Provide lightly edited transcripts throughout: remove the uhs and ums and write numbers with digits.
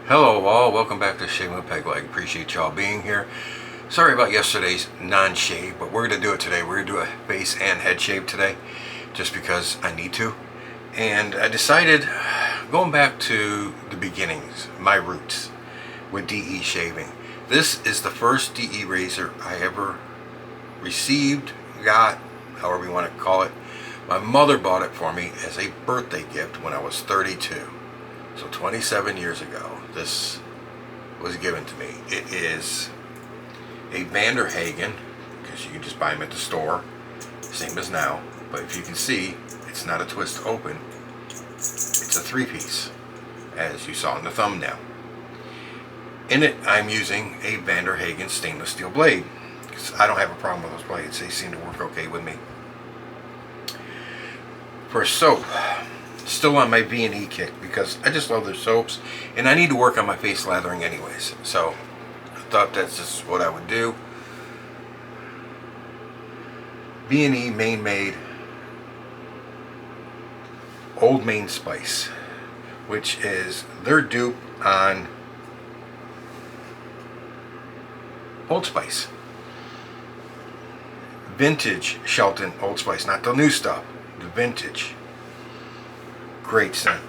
Hello all, welcome back to Shave with Peg Leg. Appreciate y'all being here. Sorry about yesterday's non-shave, but we're going to do it today. We're going to do a face and head shave today, just because I need to. And I decided, going back to the beginnings, my roots, with DE shaving. This is the first DE razor I ever received, got, however you want to call it. My mother bought it for me as a birthday gift when I was 32. So 27 years ago, this was given to me. It is a Hagen, because you can just buy them at the store, same as now. But if you can see, it's not a twist open. It's a three-piece, as you saw in the thumbnail. In it, I'm using a Hagen stainless steel blade, because I don't have a problem with those blades. They seem to work okay with me. For soap, still on my V&E kick, because I just love their soaps, and I need to work on my face lathering anyways, so I thought that's just what I would do. V&E Maine made Old Maine Spice, which is their dupe on Old Spice. Vintage Shelton Old Spice, not the new stuff, the vintage. Great scent.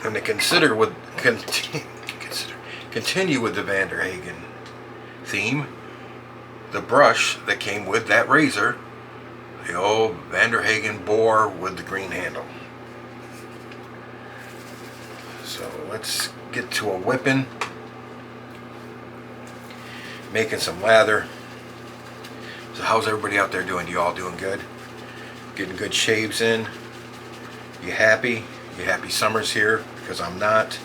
And to continue with the Hagen theme, the brush that came with that razor, the old Hagen boar with the green handle. So let's get to a whipping, making some lather. So how's everybody out there doing? You all doing good? Getting good shaves in? You happy? You happy summer's here? Because I'm not.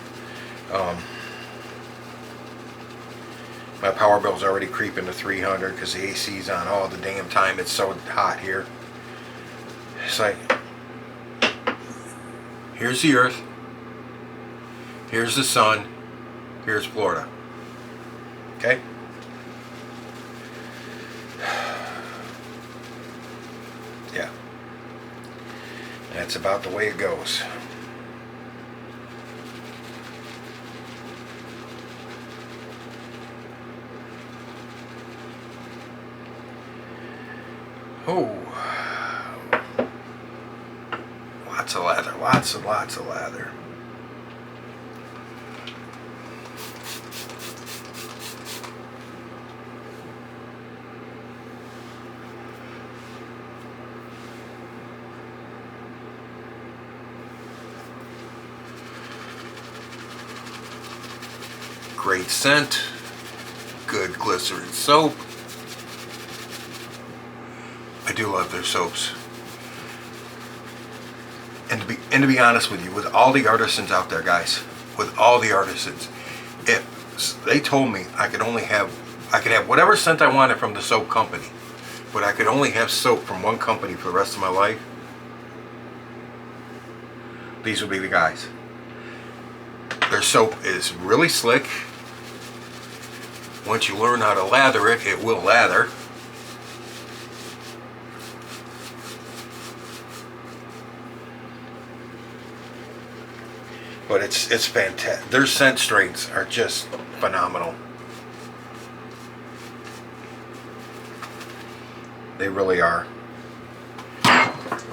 My power bill's already creeping to 300 because the AC's on all the damn time. It's so hot here. It's like, here's the earth, here's the sun, here's Florida. Okay? Yeah. That's about the way it goes. Oh, lots of lather, lots and lots of lather. Great scent, good glycerin soap. I do love their soaps. And to be honest with you, with all the artisans out there, guys, with all the artisans, if they told me I could have whatever scent I wanted from the soap company, but I could only have soap from one company for the rest of my life, these would be the guys. Their soap is really slick. Once you learn how to lather it, it will lather. But it's fantastic. Their scent strengths are just phenomenal. They really are.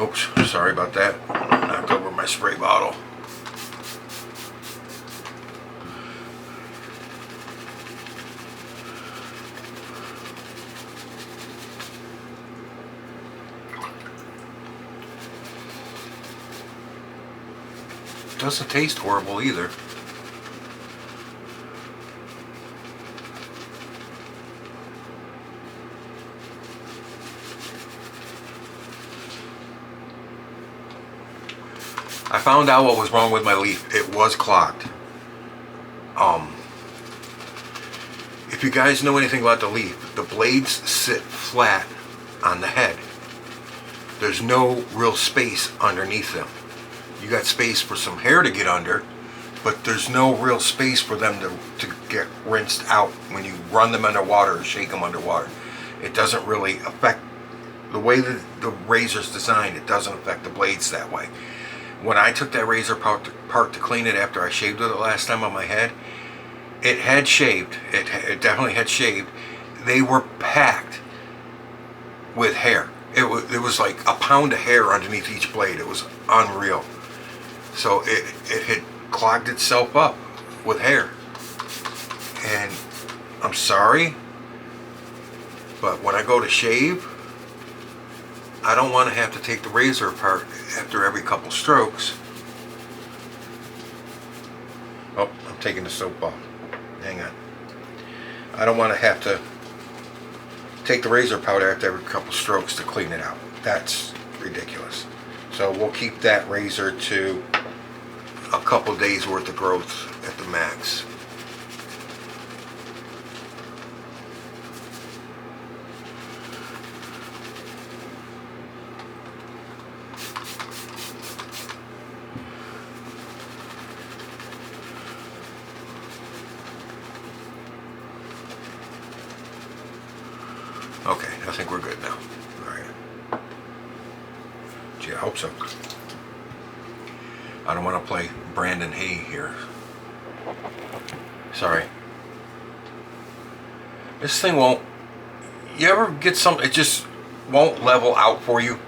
Oops, sorry about that. Knocked over my spray bottle. Doesn't taste horrible either. I found out what was wrong with my leaf. It was clogged. If you guys know anything about the leaf, the blades sit flat on the head. There's no real space underneath them. You got space for some hair to get under, but there's no real space for them to get rinsed out when you run them underwater or shake them underwater. It doesn't really affect the way that the razor's designed. It doesn't affect the blades that way. When I took that razor apart to clean it after I shaved with it last time on my head, it had shaved. It definitely had shaved. They were packed with hair. It was like a pound of hair underneath each blade. It was unreal. So it had clogged itself up with hair. And I'm sorry, but when I go to shave, I don't want to have to take the razor apart after every couple strokes. Oh, I'm taking the soap off. Hang on. I don't want to have to take the razor powder after every couple strokes to clean it out. That's ridiculous. So we'll keep that razor to a couple days worth of growth at the max. Okay, I think we're good now. All right. Gee, I hope so. I don't want to play Brandon Hay here. Sorry. This thing won't... You ever get something, it just won't level out for you?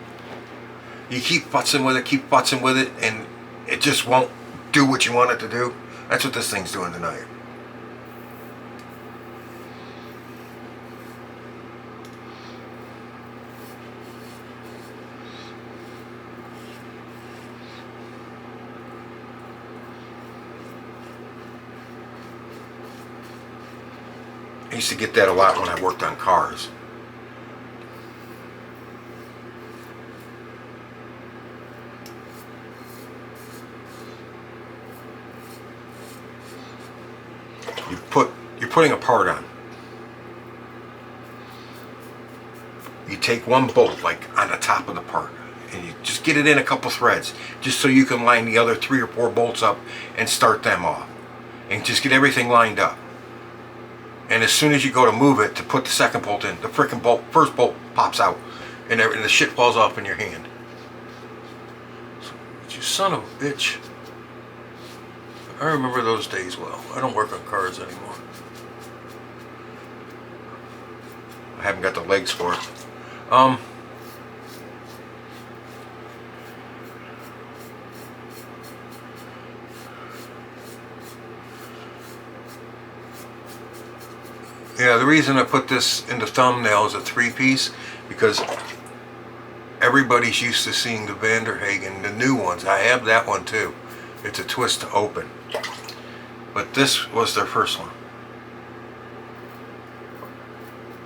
You keep futzing with it, and it just won't do what you want it to do? That's what this thing's doing tonight. I used to get that a lot when I worked on cars. You're putting a part on. You take one bolt, like on the top of the part, and you just get it in a couple threads, just so you can line the other 3 or 4 bolts up and start them off. And just get everything lined up. And as soon as you go to move it to put the second bolt in, the frickin' first bolt pops out, and the shit falls off in your hand. So, you son of a bitch. I remember those days well. I don't work on cars anymore. I haven't got the legs for it. Yeah, the reason I put this in the thumbnail as a 3-piece, because everybody's used to seeing the Hagen, the new ones. I have that one too. It's a twist to open. But this was their first one.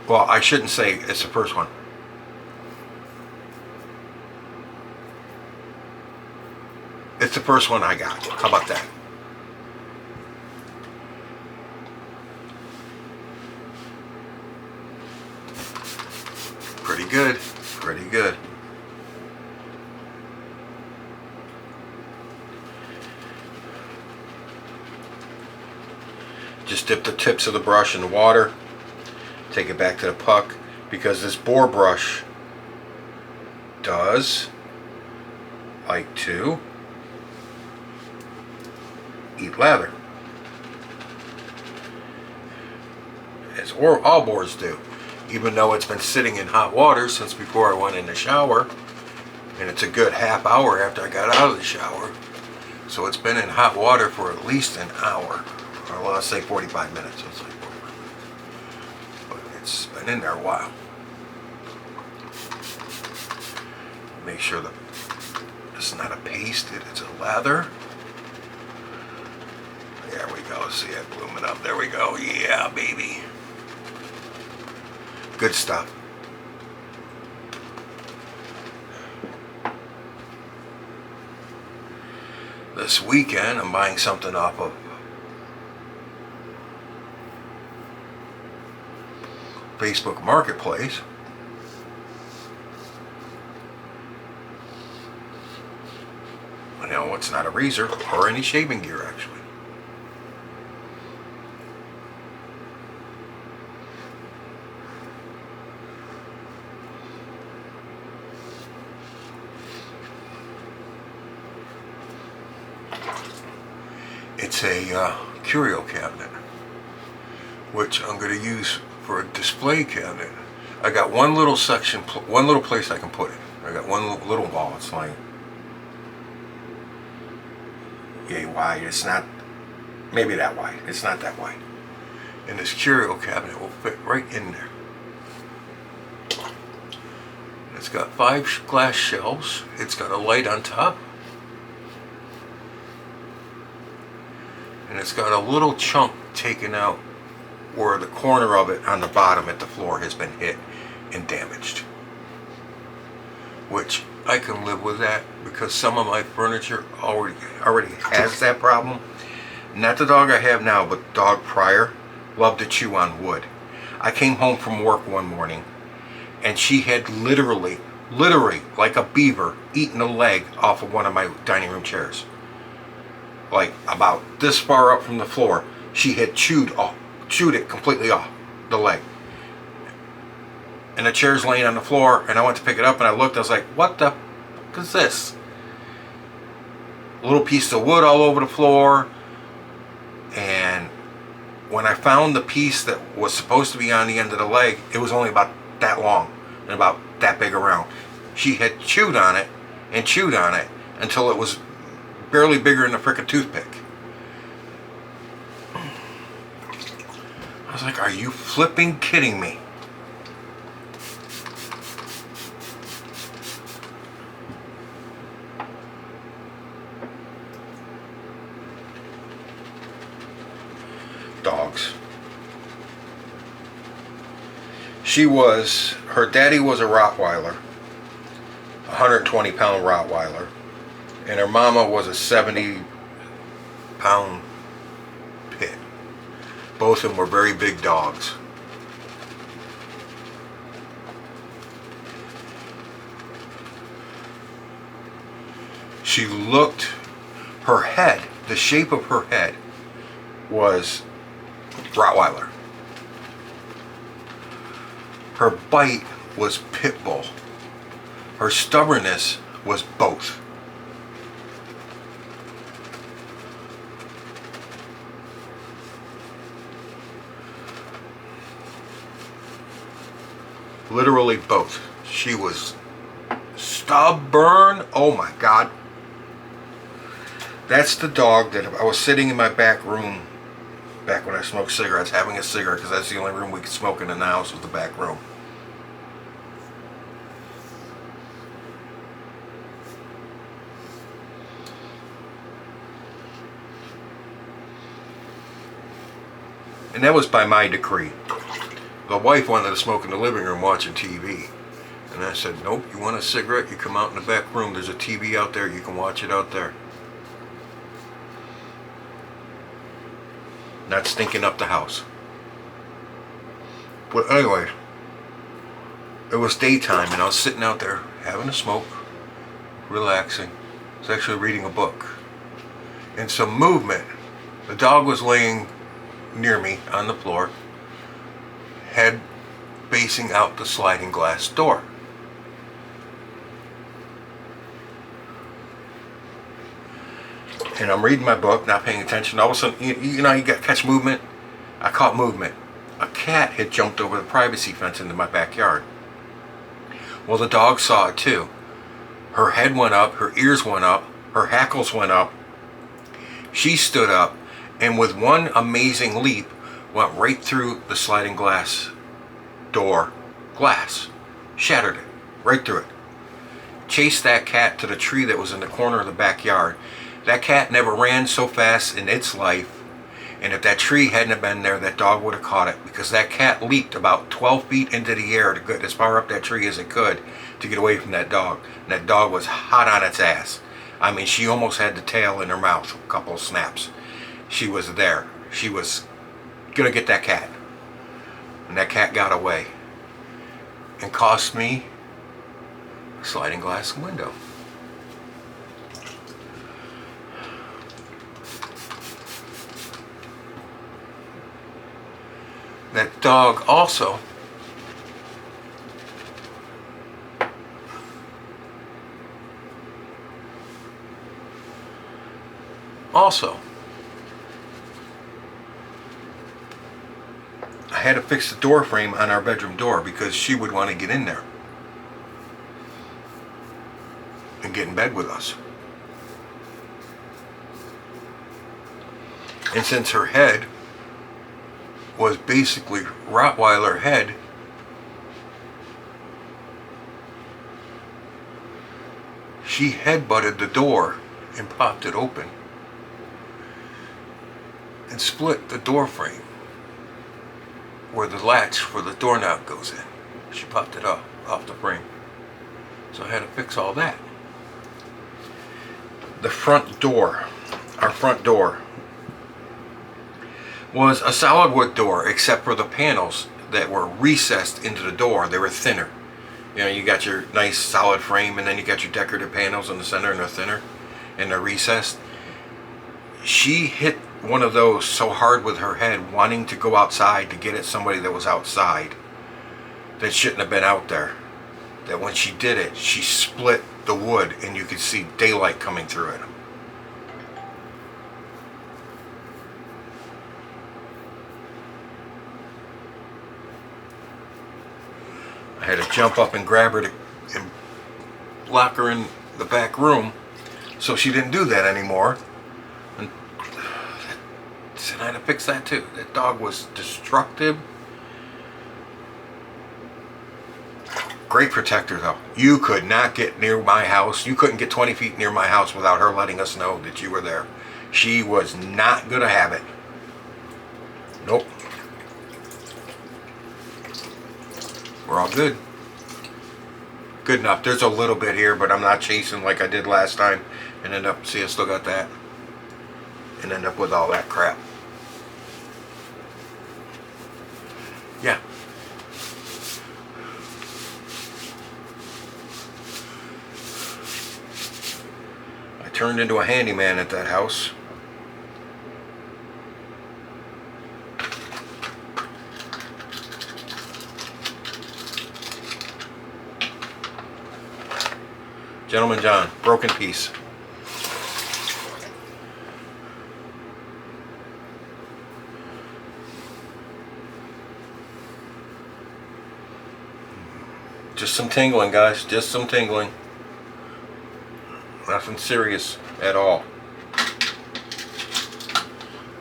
Well, I shouldn't say it's the first one. It's the first one I got. How about that? Pretty good. Pretty good. Just dip the tips of the brush in the water. Take it back to the puck, because this boar brush does like to eat lather, as all boars do, even though it's been sitting in hot water since before I went in the shower, and it's a good half hour after I got out of the shower, so it's been in hot water for at least an hour, or well, let's say 45 minutes. Let's say 45 minutes. But it's been in there a while. Make sure that it's not a paste, it's a lather. There we go. See it blooming up. There we go. Yeah, baby. Good stuff. This weekend, I'm buying something off of Facebook Marketplace. No, it's not a razor or any shaving gear, actually. It's a curio cabinet, which I'm going to use for a display cabinet. I got one little section, one little place I can put it. I got one little wall. It's like yay wide. It's not, maybe that wide. It's not that wide. And this curio cabinet will fit right in there. It's got 5 glass shelves. It's got a light on top. And it's got a little chunk taken out where the corner of it on the bottom at the floor has been hit and damaged. Which I can live with that because some of my furniture already has that problem. Not the dog I have now, but the dog prior loved to chew on wood. I came home from work one morning and she had literally like a beaver eaten a leg off of one of my dining room chairs. Like about this far up from the floor, she had chewed it completely off the leg. And the chair's laying on the floor, and I went to pick it up, and I looked. I was like, "What the fuck is this?" A little piece of wood all over the floor. And when I found the piece that was supposed to be on the end of the leg, it was only about that long and about that big around. She had chewed on it and chewed on it until it was barely bigger than a frickin' toothpick. I was like, "Are you flipping kidding me?" Dogs. Her daddy was a Rottweiler, 120-pound Rottweiler, and her mama was a 70-pound pit. Both of them were very big dogs. She looked, her head, the shape of her head was Rottweiler. Her bite was pit bull. Her stubbornness was both. Literally both. She was stubborn. Oh my God. That's the dog that I was sitting in my back room back when I smoked cigarettes, having a cigarette, because that's the only room we could smoke in the house was the back room. And that was by my decree. The wife wanted to smoke in the living room watching TV. And I said, "Nope, you want a cigarette? You come out in the back room. There's a TV out there. You can watch it out there. Not stinking up the house." But anyway, it was daytime and I was sitting out there having a smoke, relaxing. I was actually reading a book. And some movement. The dog was laying near me on the floor, head facing out the sliding glass door. And I'm reading my book, not paying attention. All of a sudden, you know, you got catch movement. I caught movement. A cat had jumped over the privacy fence into my backyard. Well, the dog saw it too. Her head went up, her ears went up, her hackles went up. She stood up and with one amazing leap went right through the sliding glass door glass. Shattered it, right through it. Chased that cat to the tree that was in the corner of the backyard. That cat never ran so fast in its life, and if that tree hadn't have been there, that dog would have caught it, because that cat leaped about 12 feet into the air to get as far up that tree as it could to get away from that dog. And that dog was hot on its ass. I mean, she almost had the tail in her mouth, a couple of snaps. She was there. She was gonna get that cat. And that cat got away. And cost me a sliding glass window. That dog also I had to fix the door frame on our bedroom door because she would want to get in there and get in bed with us. And since her head was basically Rottweiler head, she headbutted the door and popped it open and split the door frame where the latch for the doorknob goes in. She popped it off the frame. So I had to fix all that. The front door, our front door, was a solid wood door except for the panels that were recessed into the door. They were thinner. You know, you got your nice solid frame and then you got your decorative panels in the center and they're thinner and they're recessed. She hit one of those so hard with her head wanting to go outside to get at somebody that was outside that shouldn't have been out there, that when she did it, she split the wood and you could see daylight coming through it. I had to jump up and grab her and lock her in the back room so she didn't do that anymore. And I had to fix that too. That dog was destructive. Great protector though. You could not get near my house. You couldn't get 20 feet near my house without her letting us know that you were there. She was not going to have it. Nope. We're all good. Good enough. There's a little bit here, but I'm not chasing like I did last time and end up, see, I still got that. And end up with all that crap. Yeah. I turned into a handyman at that house. Gentleman John, broken piece. Just some tingling, guys. Just some tingling. Nothing serious at all.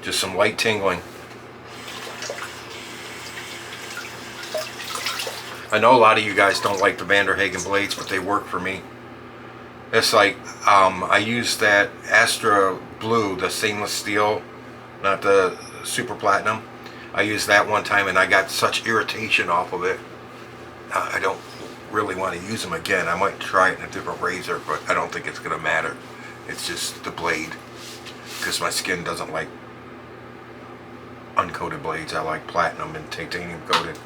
Just some light tingling. I know a lot of you guys don't like the Hagen blades, but they work for me. It's like, I use that Astra Blue, the stainless steel, not the super platinum. I used that one time and I got such irritation off of it. I don't really want to use them again. I might try it in a different razor, but I don't think it's going to matter. It's just the blade, because my skin doesn't like uncoated blades. I like platinum and titanium coated.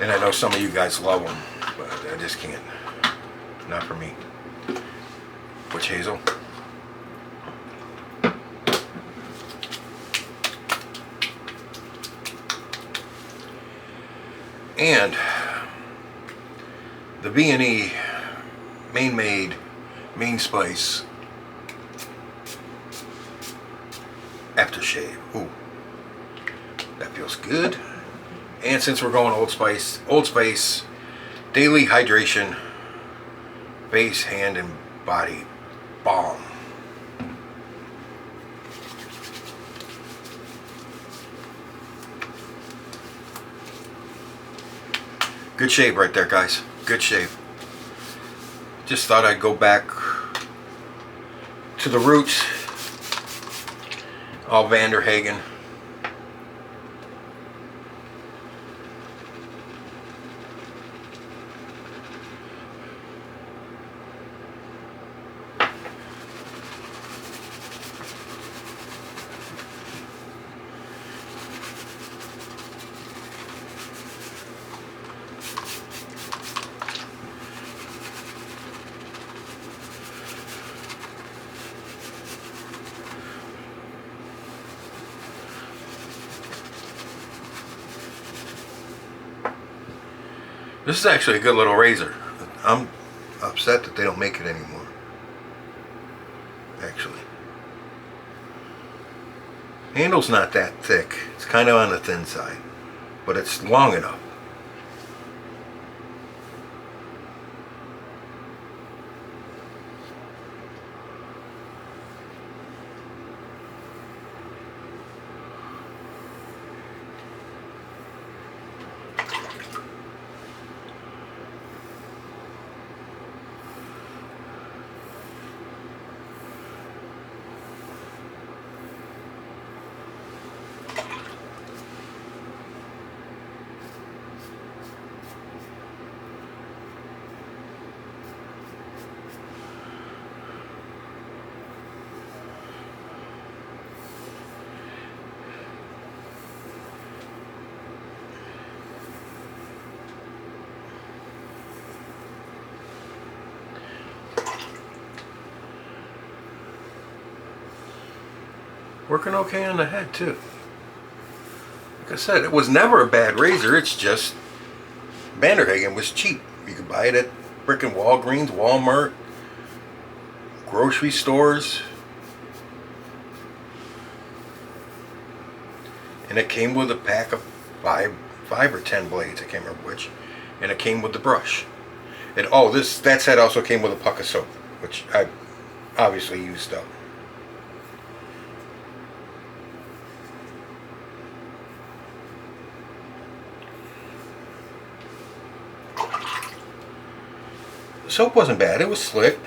And I know some of you guys love them, but I just can't. Not for me. Which, Hazel? And the V&E Maine Spice aftershave. Ooh, that feels good. And since we're going Old Spice daily hydration face, hand, and body balm. Good shave right there, guys. Good shave. Just thought I'd go back to the roots. All Hagen. This is actually a good little razor. I'm upset that they don't make it anymore. Actually. Handle's not that thick. It's kind of on the thin side, but it's long enough. Working okay on the head too. Like I said, it was never a bad razor. It's just Hagen was cheap. You could buy it at frickin' Walgreens, Walmart, grocery stores. And it came with a pack of five or 10 blades. I can't remember which. And it came with the brush. And oh, that set also came with a puck of soap, which I obviously used up. The soap wasn't bad. It was slick.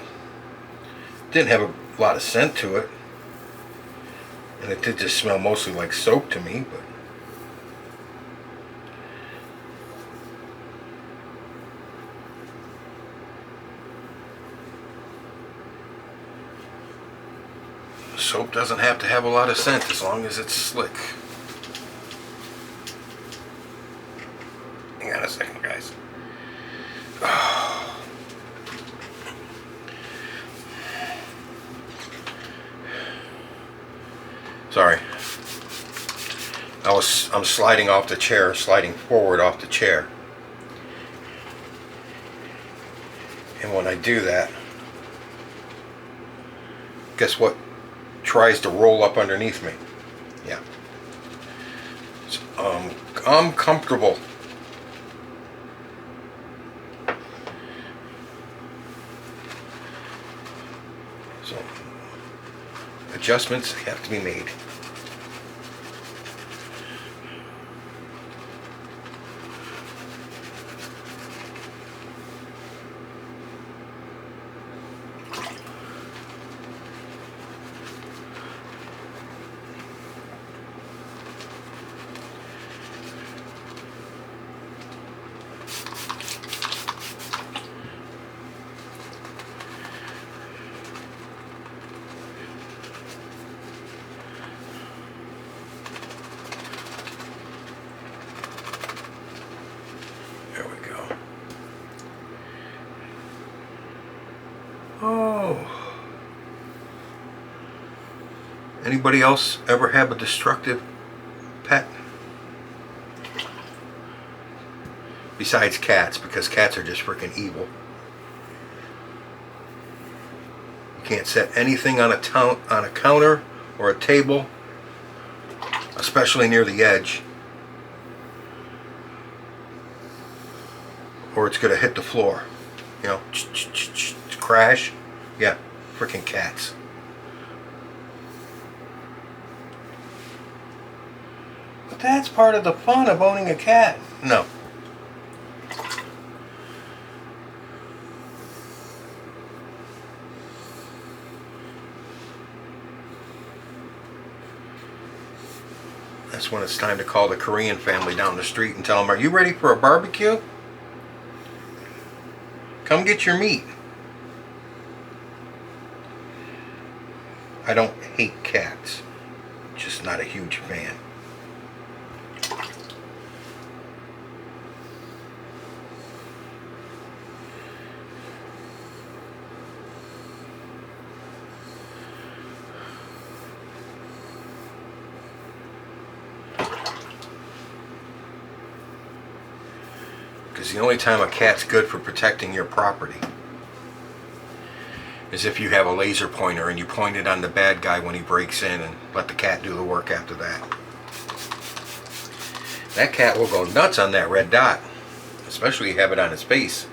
Didn't have a lot of scent to it. And it did just smell mostly like soap to me, but soap doesn't have to have a lot of scent as long as it's slick. Hang on a second, guys. Sorry. I'm sliding off the chair, sliding forward off the chair. And when I do that, guess what tries to roll up underneath me? Yeah. It's uncomfortable. So adjustments have to be made. Oh. Anybody else ever have a destructive pet? Besides cats, because cats are just freaking evil. You can't set anything on a counter or a table, especially near the edge, or it's going to hit the floor. You know, crash. Yeah, freaking cats. But that's part of the fun of owning a cat. No. That's when it's time to call the Korean family down the street and tell them, are you ready for a barbecue? Come get your meat. I don't hate cats. Just not a huge fan. Because the only time a cat's good for protecting your property is if you have a laser pointer and you point it on the bad guy when he breaks in and let the cat do the work after that. That cat will go nuts on that red dot, especially if you have it on its face.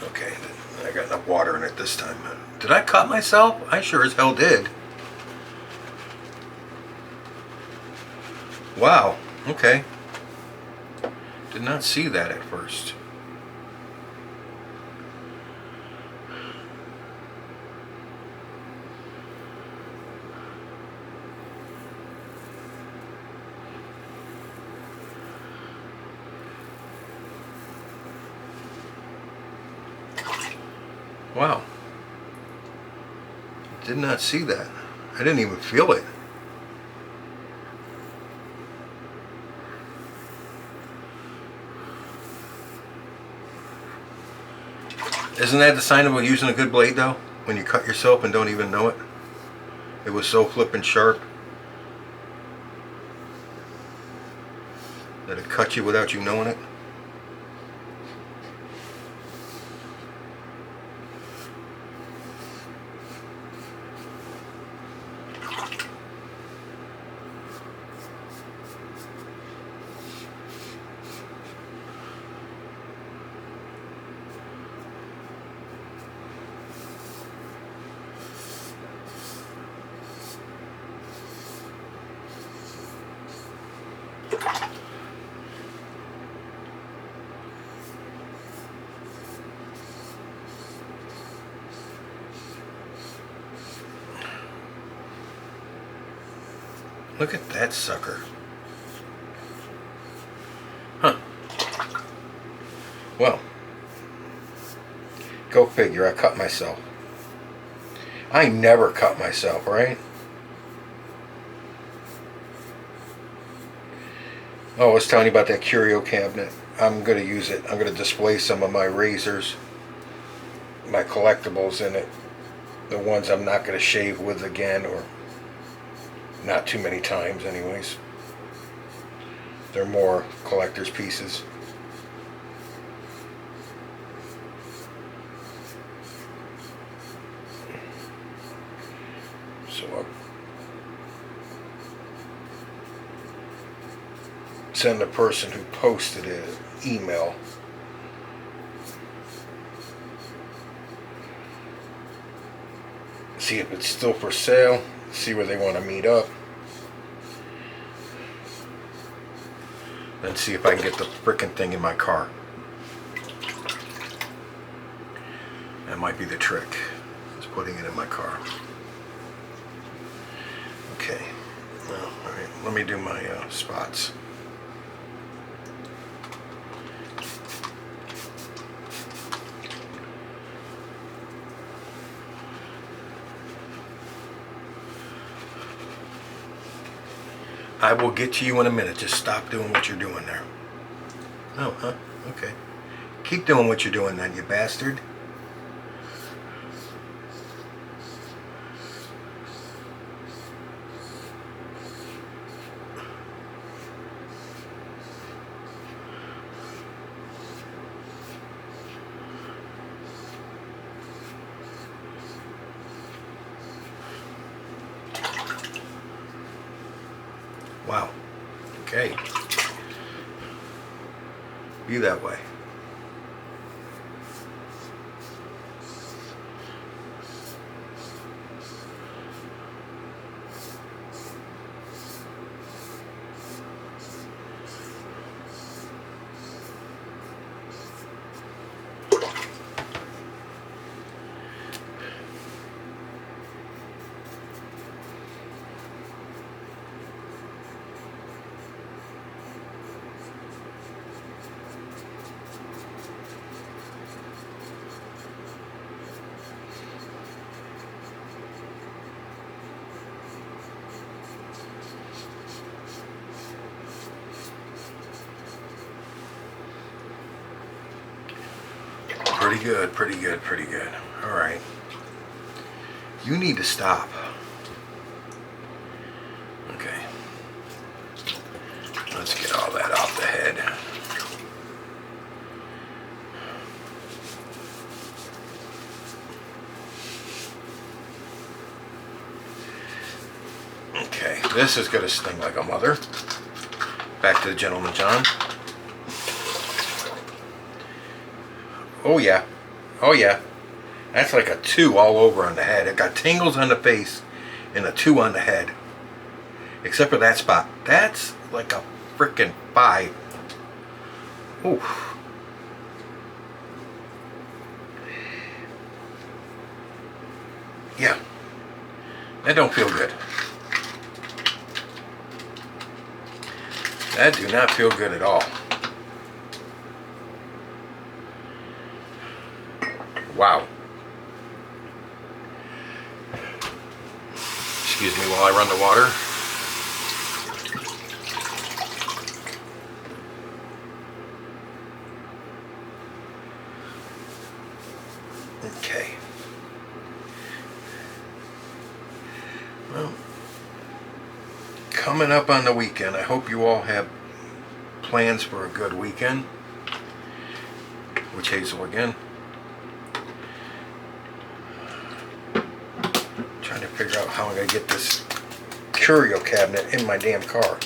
Okay, I got enough water in it this time. Did I cut myself? I sure as hell did. Wow, okay. Did not see that at first. Wow. Did not see that. I didn't even feel it. Isn't that the sign of using a good blade though? When you cut yourself and don't even know it? It was so flippin' sharp that it cut you without you knowing it. Look at that sucker. Huh. Well, go figure, I cut myself. I never cut myself, right? Oh, I was telling you about that curio cabinet. I'm going to use it. I'm going to display some of my razors, my collectibles in it. The ones I'm not going to shave with again, or not too many times anyways. They're more collector's pieces. So I'll send the person who posted it an email. See if it's still for sale. See where they want to meet up. Then see if I can get the frickin' thing in my car. That might be the trick. Is putting it in my car. Okay. Well, alright. Let me do my spots. I will get to you in a minute. Just stop doing what you're doing there. Oh, huh? Okay. Keep doing what you're doing then, you bastard. Wow. Okay. Be that way. Pretty good, pretty good, pretty good. Alright. You need to stop. Okay. Let's get all that off the head. Okay, this is going to sting like a mother. Back to the Gentleman John. Oh yeah. Oh yeah. That's like a 2 all over on the head. It got tingles on the face and a 2 on the head. Except for that spot. That's like a freaking 5. Oof. Yeah. That don't feel good. That do not feel good at all. Wow. Excuse me while I run the water. Okay. Well, coming up on the weekend, I hope you all have plans for a good weekend. Which Hazel again. Trying to figure out how I'm going to get this curio cabinet in my damn car.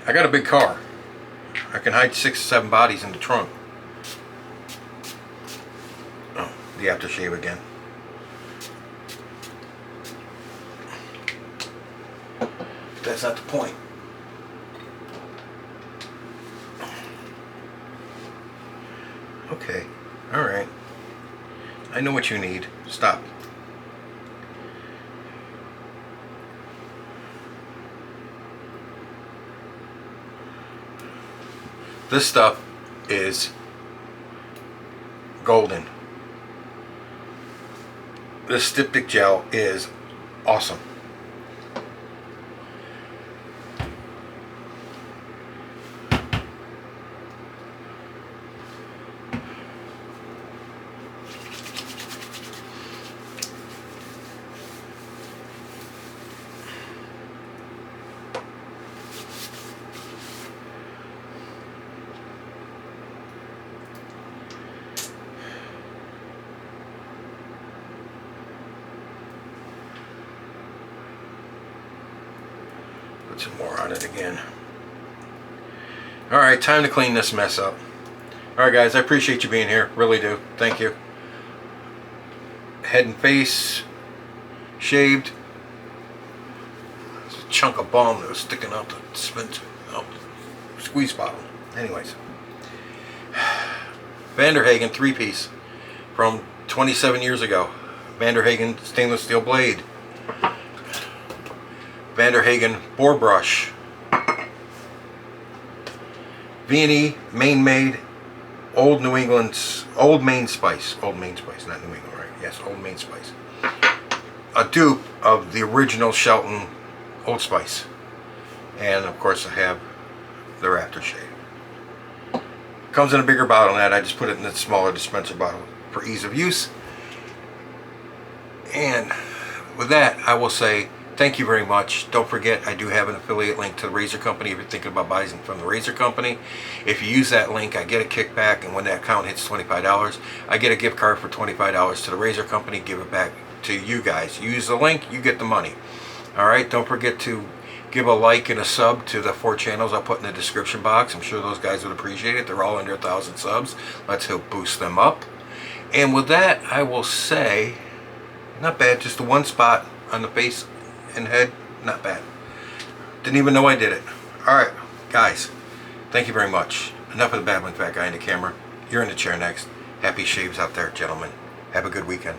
I got a big car. I can hide 6 or 7 bodies in the trunk. Oh, the aftershave again. That's not the point. Okay, alright. I know what you need. Stop. This stuff is golden. This styptic gel is awesome. Put some more on it again. Alright, time to clean this mess up. Alright guys, I appreciate you being here. Really do. Thank you. Head and face shaved. There's a chunk of balm that was sticking out the squeeze bottle. Anyways. Hagen 3-piece from 27 years ago. Hagen stainless steel blade. Hagen boar brush. V&E Maine made Old Maine Spice. Old Maine Spice, not New England, right? Yes, Old Maine Spice. A dupe of the original Shelton Old Spice. And of course I have their aftershave. Comes in a bigger bottle than that. I just put it in the smaller dispenser bottle for ease of use. And with that, I will say thank you very much. Don't forget, I do have an affiliate link to the razor company if you're thinking about buying from the razor company. If you use that link, I get a kickback, and when that account hits $25, I get a gift card for $25 to the razor company, give it back to you guys. You use the link, you get the money. Alright, don't forget to give a like and a sub to the 4 channels I'll put in the description box. I'm sure those guys would appreciate it. They're all under 1,000 subs. Let's help boost them up. And with that, I will say, not bad, just the one spot on the face and head, not bad. Didn't even know I did it. Alright, guys, thank you very much. Enough of the babbling fat guy in the camera. You're in the chair next. Happy shaves out there, gentlemen. Have a good weekend.